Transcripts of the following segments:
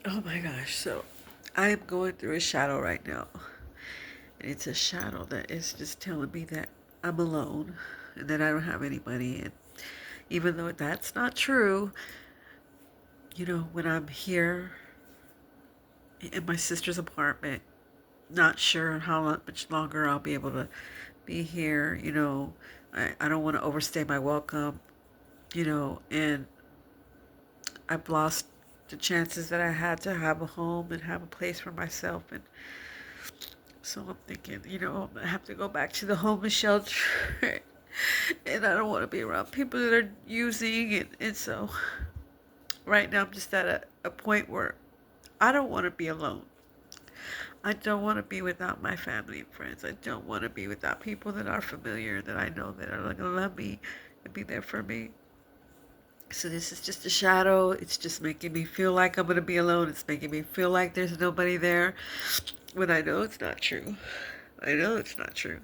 Oh my gosh. So I am going through a shadow right now. And it's a shadow that is just telling me that I'm alone and that I don't have anybody. And even though that's not true, when I'm here in my sister's apartment, not sure much longer I'll be able to be here, I don't want to overstay my welcome, and I've lost the chances that I had to have a home and have a place for myself. And so I'm thinking, I'm gonna have to go back to the homeless shelter. And I don't want to be around people that are using. And so right now I'm just at a point where I don't want to be alone. I don't want to be without my family and friends. I don't want to be without people that are familiar, that I know that are going to love me and be there for me. So this is just a shadow. It's just making me feel like I'm going to be alone. It's making me feel like there's nobody there when I know it's not true. I know it's not true.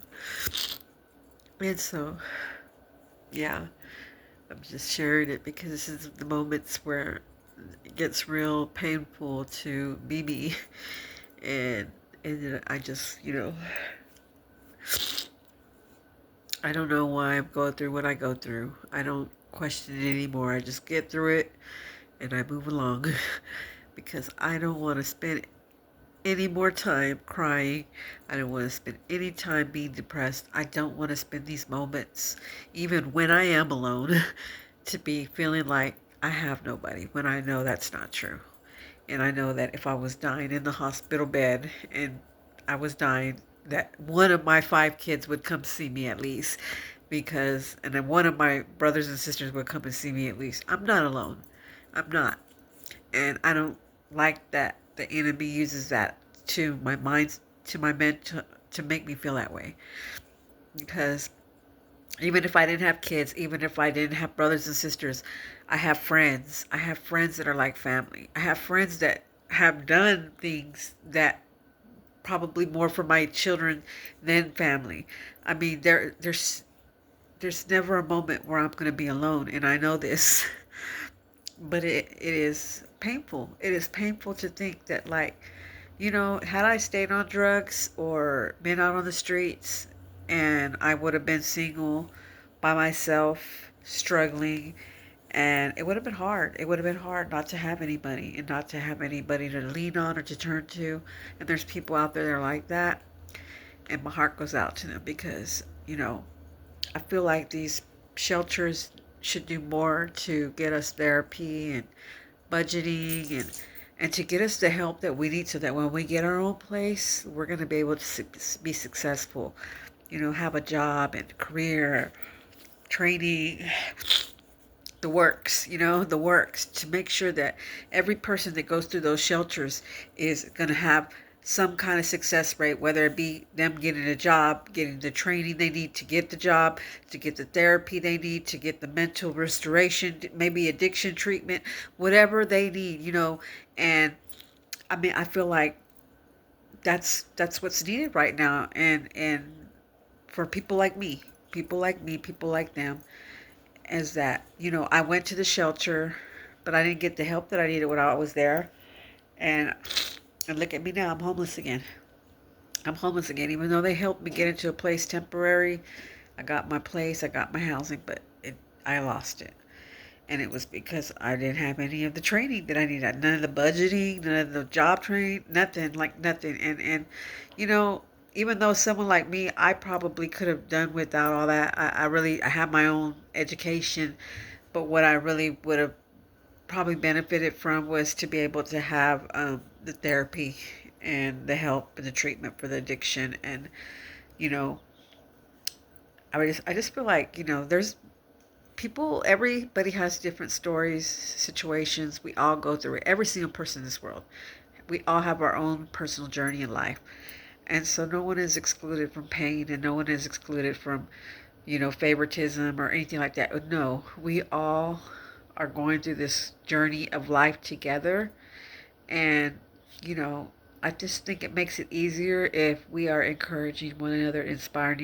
And so, yeah, I'm just sharing it because this is the moments where it gets real painful to be me. And and I just, I don't know why I'm going through what I go through. I don't question it anymore. I just get through it and I move along because I don't want to spend any more time crying. I don't want to spend any time being depressed. I don't want to spend these moments, even when I am alone, to be feeling like I have nobody when I know that's not true. And I know that if I was dying in the hospital bed and I was dying, that one of my five kids would come see me at least. And then one of my brothers and sisters would come and see me at least. I'm not alone. I'm not. And I don't like that the enemy uses that to my mind, to my mental, to make me feel that way. Because even if I didn't have kids, even if I didn't have brothers and sisters, I have friends. I have friends that are like family. I have friends that have done things that probably more for my children than family. I mean, there's never a moment where I'm going to be alone, and I know this. But it is painful. It is painful to think that, like, had I stayed on drugs or been out on the streets and I would have been single by myself, struggling, and it would have been hard. It would have been hard not to have anybody and not to have anybody to lean on or to turn to. And there's people out there that are like that. And my heart goes out to them because, I feel like these shelters should do more to get us therapy and budgeting and to get us the help that we need so that when we get our own place, we're going to be able to be successful, have a job and career, training, the works to make sure that every person that goes through those shelters is going to have some kind of success rate, whether it be them getting a job, getting the training they need to get the job, to get the therapy they need, to get the mental restoration, maybe addiction treatment, whatever they need, And I mean, I feel like that's what's needed right now, and for people like them, is that, I went to the shelter, but I didn't get the help that I needed when I was there. And and look at me now, I'm homeless again. I'm homeless again, even though they helped me get into a place temporary. I got my place, I got my housing, but I lost it. And it was because I didn't have any of the training that I needed. None of the budgeting, none of the job training, nothing, like nothing. And you know, even though someone like me, I probably could have done without all that. I have my own education, but what I really would have probably benefited from was to be able to have the therapy and the help and the treatment for the addiction. And you know, I just feel like, there's people, everybody has different stories, situations. We all go through it. Every single person in this world, we all have our own personal journey in life. And so no one is excluded from pain, and no one is excluded from, favoritism or anything like that. No, we all are going through this journey of life together. And, you know, I just think it makes it easier if we are encouraging one another, inspiring